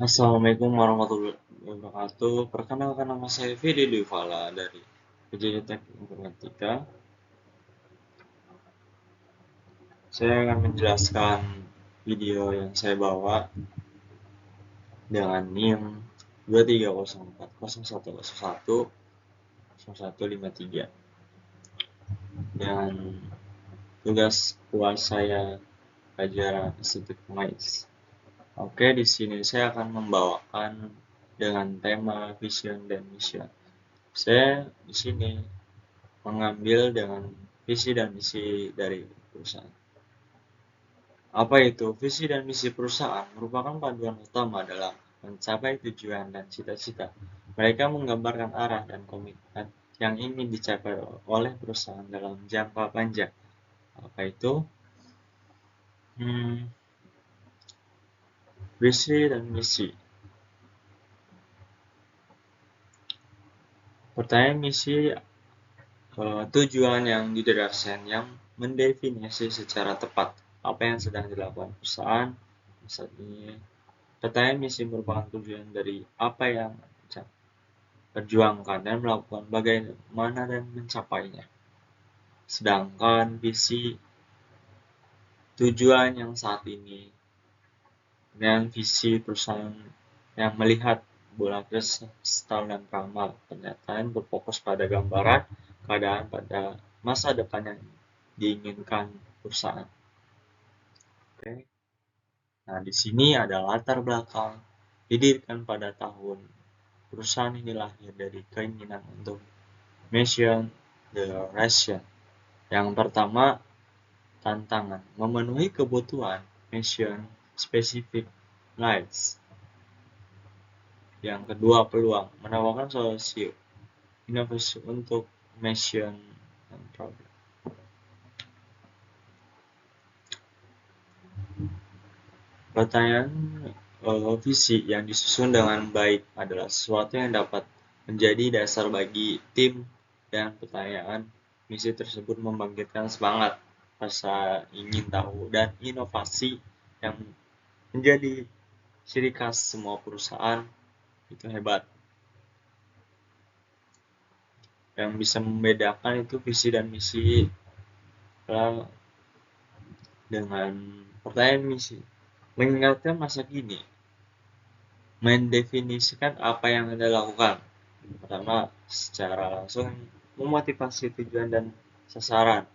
Assalamualaikum warahmatullahi wabarakatuh. Perkenalkan, nama saya Vidi Divala dari PJJ Teknik Informatika. Saya akan menjelaskan video yang saya bawa dengan NIM 2304010153 dan tugas kuas saya pelajaran estetik pengais. Oke, di sini saya akan membawakan dengan tema vision dan mission. Saya di sini mengambil dengan visi dan misi dari perusahaan. Apa itu? Visi dan misi perusahaan merupakan panduan utama dalam mencapai tujuan dan cita-cita. Mereka menggambarkan arah dan komitmen yang ingin dicapai oleh perusahaan dalam jangka panjang. Apa itu? Hmm, Visi dan misi. Pertanyaan misi, tujuan yang didasarkan yang mendefinisi secara tepat apa yang sedang dilakukan perusahaan saat ini. Pertanyaan misi merupakan tujuan dari apa yang perjuangkan dan melakukan bagaimana dan mencapainya. Sedangkan visi, tujuan yang saat ini dan visi perusahaan yang melihat bola setahun dan ramal. Pernyataan berfokus pada gambaran keadaan pada masa depan yang diinginkan perusahaan. Oke. Nah, di sini ada latar belakang didirikan pada tahun perusahaan ini lahir dari keinginan untuk mission the ration. Yang pertama, tantangan memenuhi kebutuhan mission specific needs. Yang kedua, peluang menawarkan solusi inovasi untuk mission and problem. Pertanyaan, visi yang disusun dengan baik adalah sesuatu yang dapat menjadi dasar bagi tim, dan pertanyaan misi tersebut membangkitkan semangat, rasa ingin tahu, dan inovasi yang menjadi ciri khas semua perusahaan itu hebat. Yang bisa membedakan itu visi dan misi dengan pertanyaan misi. Mengingatkan masa kini, mendefinisikan apa yang Anda lakukan. Pertama, secara langsung memotivasi tujuan dan sasaran,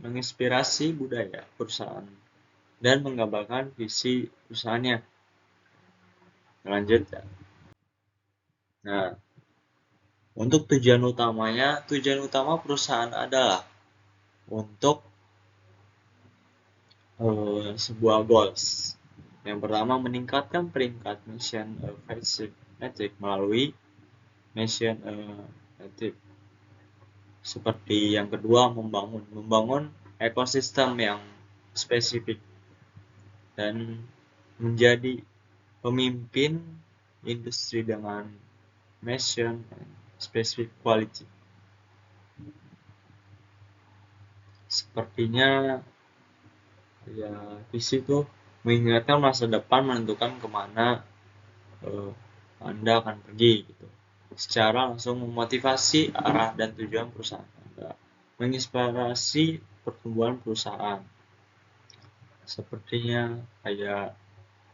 menginspirasi budaya perusahaan, dan menggambarkan visi perusahaannya. Lanjut ya. Nah, untuk tujuan utama perusahaan adalah untuk sebuah goals. Yang pertama, meningkatkan peringkat mission metric melalui mission metric. Seperti yang kedua, membangun ekosistem yang spesifik dan menjadi pemimpin industri dengan mission and specific quality. Sepertinya ya, visi itu mengingatkan masa depan, menentukan kemana Anda akan pergi gitu. Secara langsung memotivasi arah dan tujuan perusahaan Anda, menginspirasi pertumbuhan perusahaan. Sepertinya kayak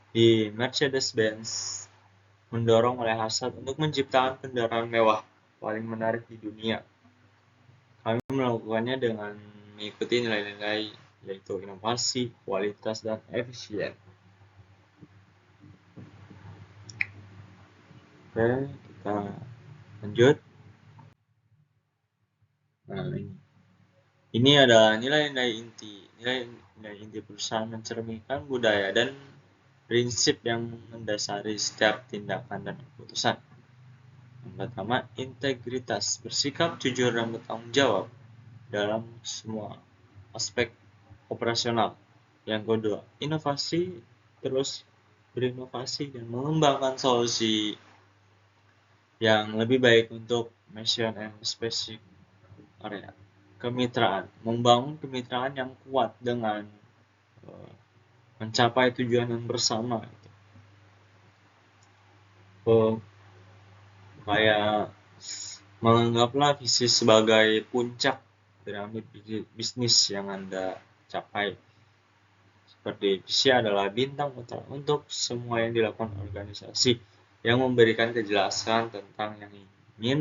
di Mercedes-Benz mendorong oleh hasrat untuk menciptakan kendaraan mewah paling menarik di dunia. Kami melakukannya dengan mengikuti nilai-nilai yaitu inovasi, kualitas, dan efisien. Oke, kita lanjut. Nah, ini adalah nilai-nilai inti. Nilai-nilai inti perusahaan mencerminkan budaya dan prinsip yang mendasari setiap tindakan dan keputusan. Yang pertama, integritas, bersikap jujur dan bertanggung jawab dalam semua aspek operasional. Yang kedua, inovasi, terus berinovasi dan mengembangkan solusi yang lebih baik untuk mission and specific area. Kemitraan, membangun kemitraan yang kuat dengan mencapai tujuan yang bersama. kayak menganggaplah visi sebagai puncak piramid bisnis yang Anda capai. Seperti visi adalah bintang utama untuk semua yang dilakukan organisasi yang memberikan kejelasan tentang yang ingin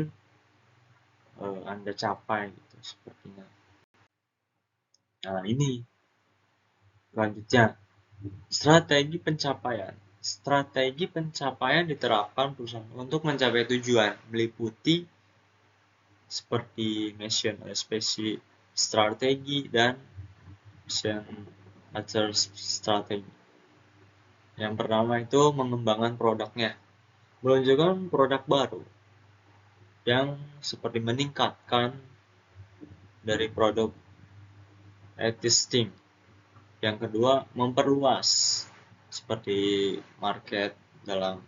Anda capai gitu sepertinya. Nah, ini selanjutnya strategi pencapaian. Strategi pencapaian diterapkan perusahaan untuk mencapai tujuan meliputi seperti mission, spesifik strategi dan mission acer strategi. Yang pertama itu mengembangkan produknya, meluncurkan produk baru yang seperti meningkatkan dari produk existing. Yang kedua, memperluas seperti market dalam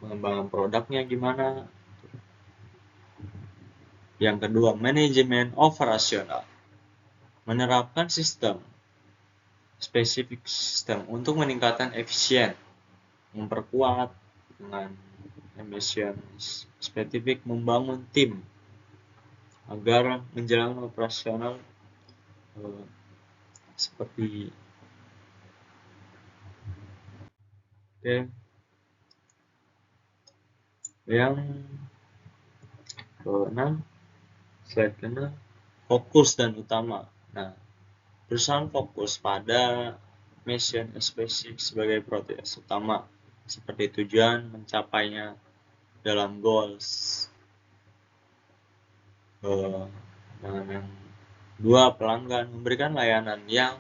mengembangkan produknya gimana. Yang kedua, manajemen operasional, menerapkan spesifik sistem untuk meningkatkan efisien, memperkuat dengan mission spesifik, membangun tim agar menjalankan operasional seperti yang keenam, slide keenam, fokus dan utama. Nah, perusahaan fokus pada mission spesifik sebagai prioritas utama, seperti tujuan mencapainya dalam goals. Dengan yang dua, pelanggan memberikan layanan yang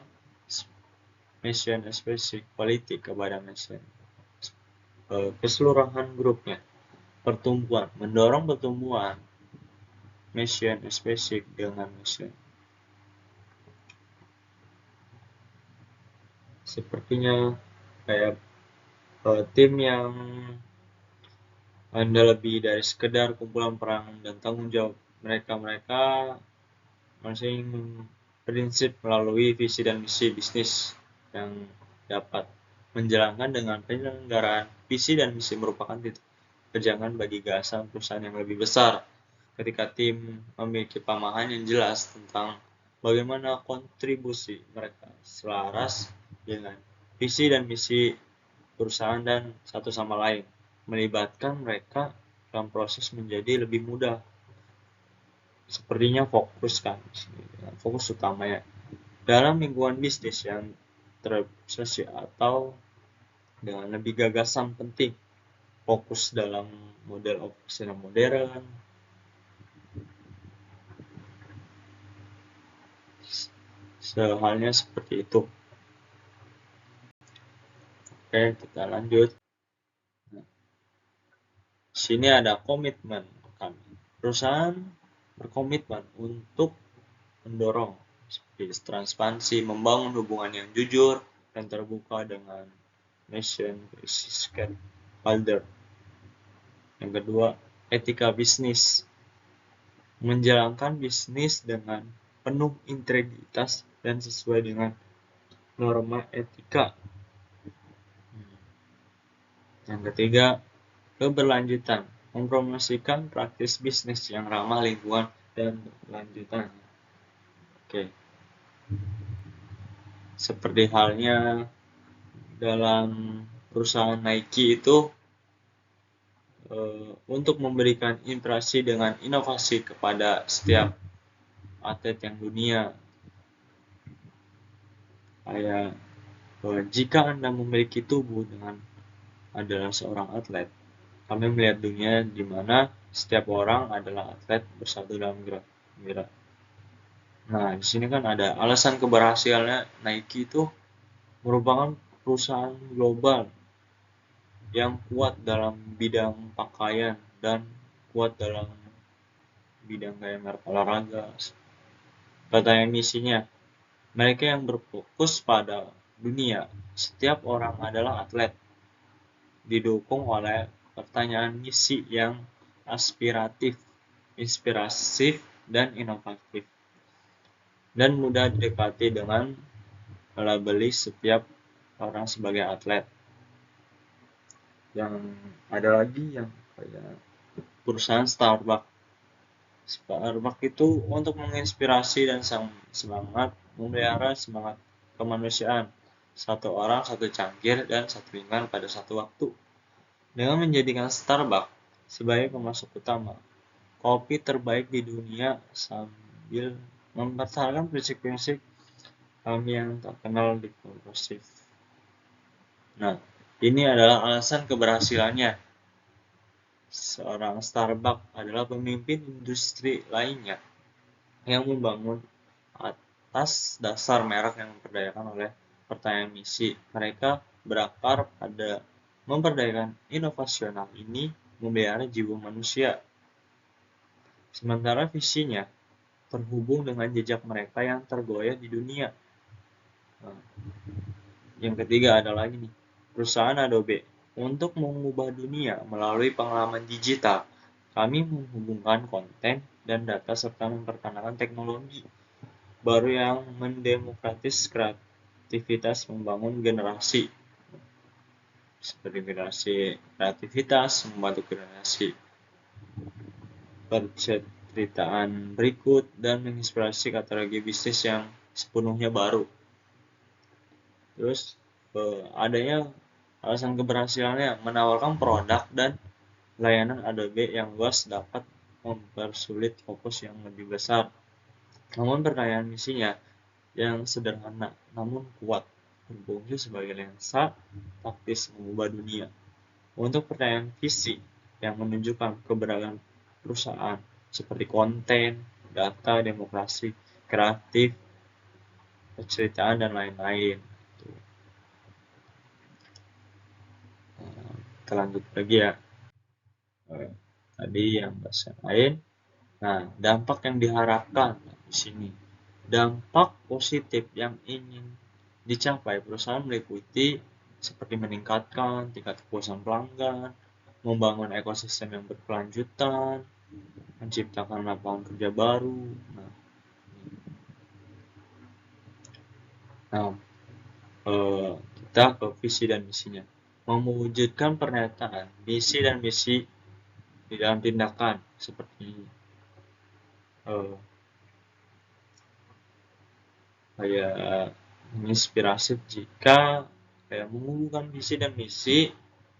mission spesifik politik kepada mission keseluruhan grupnya. Pertumbuhan, mendorong pertumbuhan mission spesifik dengan mission. Sepertinya kayak tim yang Anda lebih dari sekedar kumpulan peran dan tanggung jawab mereka masing prinsip melalui visi dan misi bisnis yang dapat menjalankan dengan penyelenggaraan. Visi dan misi merupakan titik pegangan bagi gagasan perusahaan yang lebih besar. Ketika tim memiliki pemahaman yang jelas tentang bagaimana kontribusi mereka selaras dengan visi dan misi perusahaan dan satu sama lain, melibatkan mereka dalam proses menjadi lebih mudah. Sepertinya fokus kan, fokus utamanya dalam lingkungan bisnis yang terobsesi atau dengan lebih gagasan penting, fokus dalam model operasional modern, sehalnya seperti itu. Oke, kita lanjut. Sini ada komitmen kami. Perusahaan berkomitmen untuk mendorong transparansi, membangun hubungan yang jujur dan terbuka dengan mission stakeholder. Yang kedua, etika bisnis, menjalankan bisnis dengan penuh integritas dan sesuai dengan norma etika. Yang ketiga, keberlanjutan, mempromosikan praktis bisnis yang ramah lingkungan dan berkelanjutan. Oke. Seperti halnya dalam perusahaan Nike itu untuk memberikan inspirasi dengan inovasi kepada setiap atlet yang dunia. Kayak jika Anda memiliki tubuh dengan adalah seorang atlet, kami melihat dunia di mana setiap orang adalah atlet bersatu dalam gerak. Nah, di sini kan ada alasan keberhasilannya Nike itu merupakan perusahaan global yang kuat dalam bidang pakaian dan kuat dalam bidang kayak merek olahraga. Katanya misinya, mereka yang berfokus pada dunia, setiap orang adalah atlet, didukung oleh pertanyaan misi yang aspiratif, inspiratif, dan inovatif, dan mudah didekati dengan melabeli setiap orang sebagai atlet. Yang ada lagi yang kayak perusahaan Starbucks. Starbucks itu untuk menginspirasi dan semangat memelihara semangat kemanusiaan. Satu orang, satu cangkir, dan satu lingkungan pada satu waktu. Dengan menjadikan Starbucks sebagai pemasok utama kopi terbaik di dunia sambil mempertahankan prinsip-prinsip kami yang terkenal di korporasi. Nah, ini adalah alasan keberhasilannya. Seorang Starbucks adalah pemimpin industri lainnya yang membangun atas dasar merek yang memperdayakan oleh pertanyaan misi. Mereka berakar pada memperdayakan inovasional ini memelihara jiwa manusia. Sementara visinya terhubung dengan jejak mereka yang tergoyah di dunia. Nah, yang ketiga ada lagi nih, perusahaan Adobe. Untuk mengubah dunia melalui pengalaman digital, kami menghubungkan konten dan data serta memperkenalkan teknologi baru yang mendemokratis kreativitas membangun generasi seperti generasi kreativitas membantu generasi perceritaan berikut dan menginspirasi kategori bisnis yang sepenuhnya baru. Terus adanya alasan keberhasilannya menawarkan produk dan layanan Adobe yang luas dapat mempersulit fokus yang lebih besar. Namun pertanyaan misinya yang sederhana namun kuat berfungsi sebagai lensa taktis mengubah dunia. Untuk pertanyaan visi yang menunjukkan keberadaan perusahaan seperti konten, data, demokrasi, kreatif, perceritaan, dan lain-lain. Kita lanjut lagi ya. Tadi yang bahas yang lain. Nah, dampak yang diharapkan di sini. Dampak positif yang ingin dicapai perusahaan meliputi seperti meningkatkan tingkat kepuasan pelanggan, membangun ekosistem yang berkelanjutan, menciptakan lapangan kerja baru. Nah, kita ke visi dan misinya. Mewujudkan pernyataan visi dan misi di dalam tindakan seperti kayak menginspirasi jika kayak menghubungkan visi dan misi,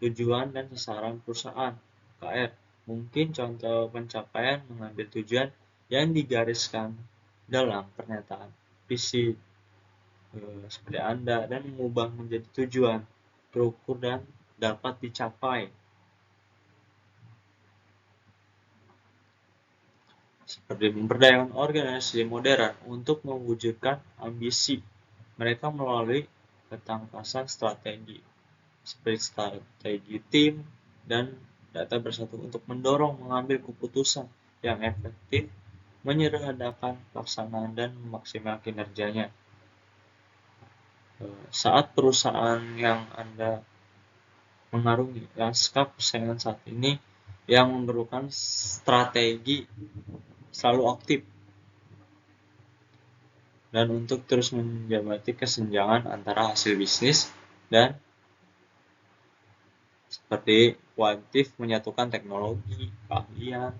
tujuan dan sasaran perusahaan KR. Mungkin contoh pencapaian mengambil tujuan yang digariskan dalam pernyataan visi seperti Anda dan mengubah menjadi tujuan terukur dan dapat dicapai. Seperti memperdayakan organisasi modern untuk mewujudkan ambisi mereka melalui ketangkasan strategi seperti strategi tim dan data bersatu untuk mendorong mengambil keputusan yang efektif, menyederhanakan pelaksanaan dan memaksimalkan kinerjanya. Saat perusahaan yang Anda mengarungi lanskap persaingan saat ini yang memerlukan strategi selalu aktif dan untuk terus menjamati kesenjangan antara hasil bisnis dan seperti kuantitatif menyatukan teknologi, keahlian,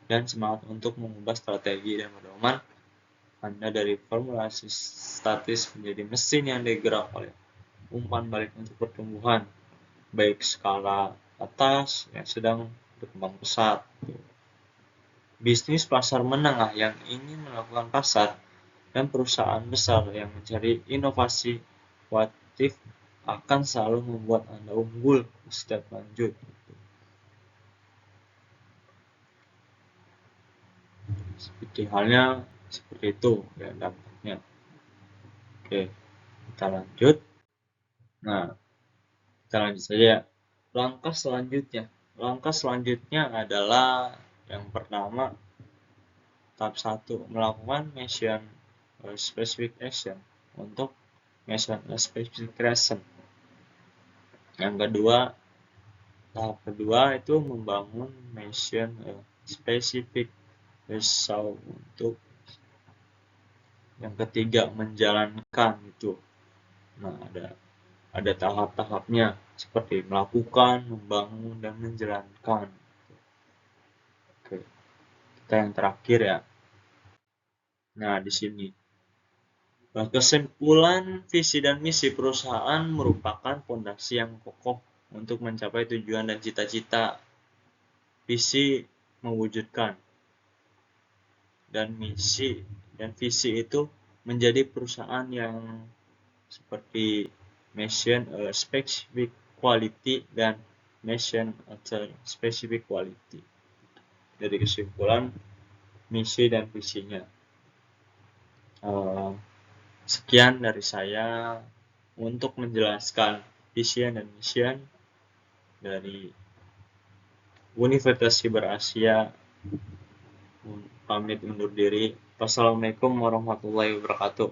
dan semangat untuk mengubah strategi dan pedoman Anda dari formulasi statis menjadi mesin yang digerak oleh umpan balik untuk pertumbuhan, baik skala atas yang sedang berkembang pesat. Bisnis pasar menengah yang ingin melakukan pasar dan perusahaan besar yang mencari inovasi kuantitatif akan selalu membuat Anda unggul di setiap lanjut. Seperti halnya seperti itu ya dampaknya. Oke, kita lanjut. Nah, kita lanjut saja. Langkah selanjutnya adalah yang pertama, tahap 1, melakukan mission specific action untuk mission specific action. Yang kedua, tahap kedua itu membangun mission specific result untuk yang ketiga menjalankan itu. Nah, ada tahap-tahapnya seperti melakukan, membangun, dan menjalankan. Oke, kita yang terakhir ya. Nah, di sini kesimpulan visi dan misi perusahaan merupakan fondasi yang kokoh untuk mencapai tujuan dan cita-cita. Visi mewujudkan, dan misi dan visi itu menjadi perusahaan yang seperti mission specific quality dan mission atau specific quality. Dari kesimpulan misi dan visinya. Sekian dari saya untuk menjelaskan visi dan mission dari Universitas Siber Asia. Pamit undur diri. Wassalamualaikum warahmatullahi wabarakatuh.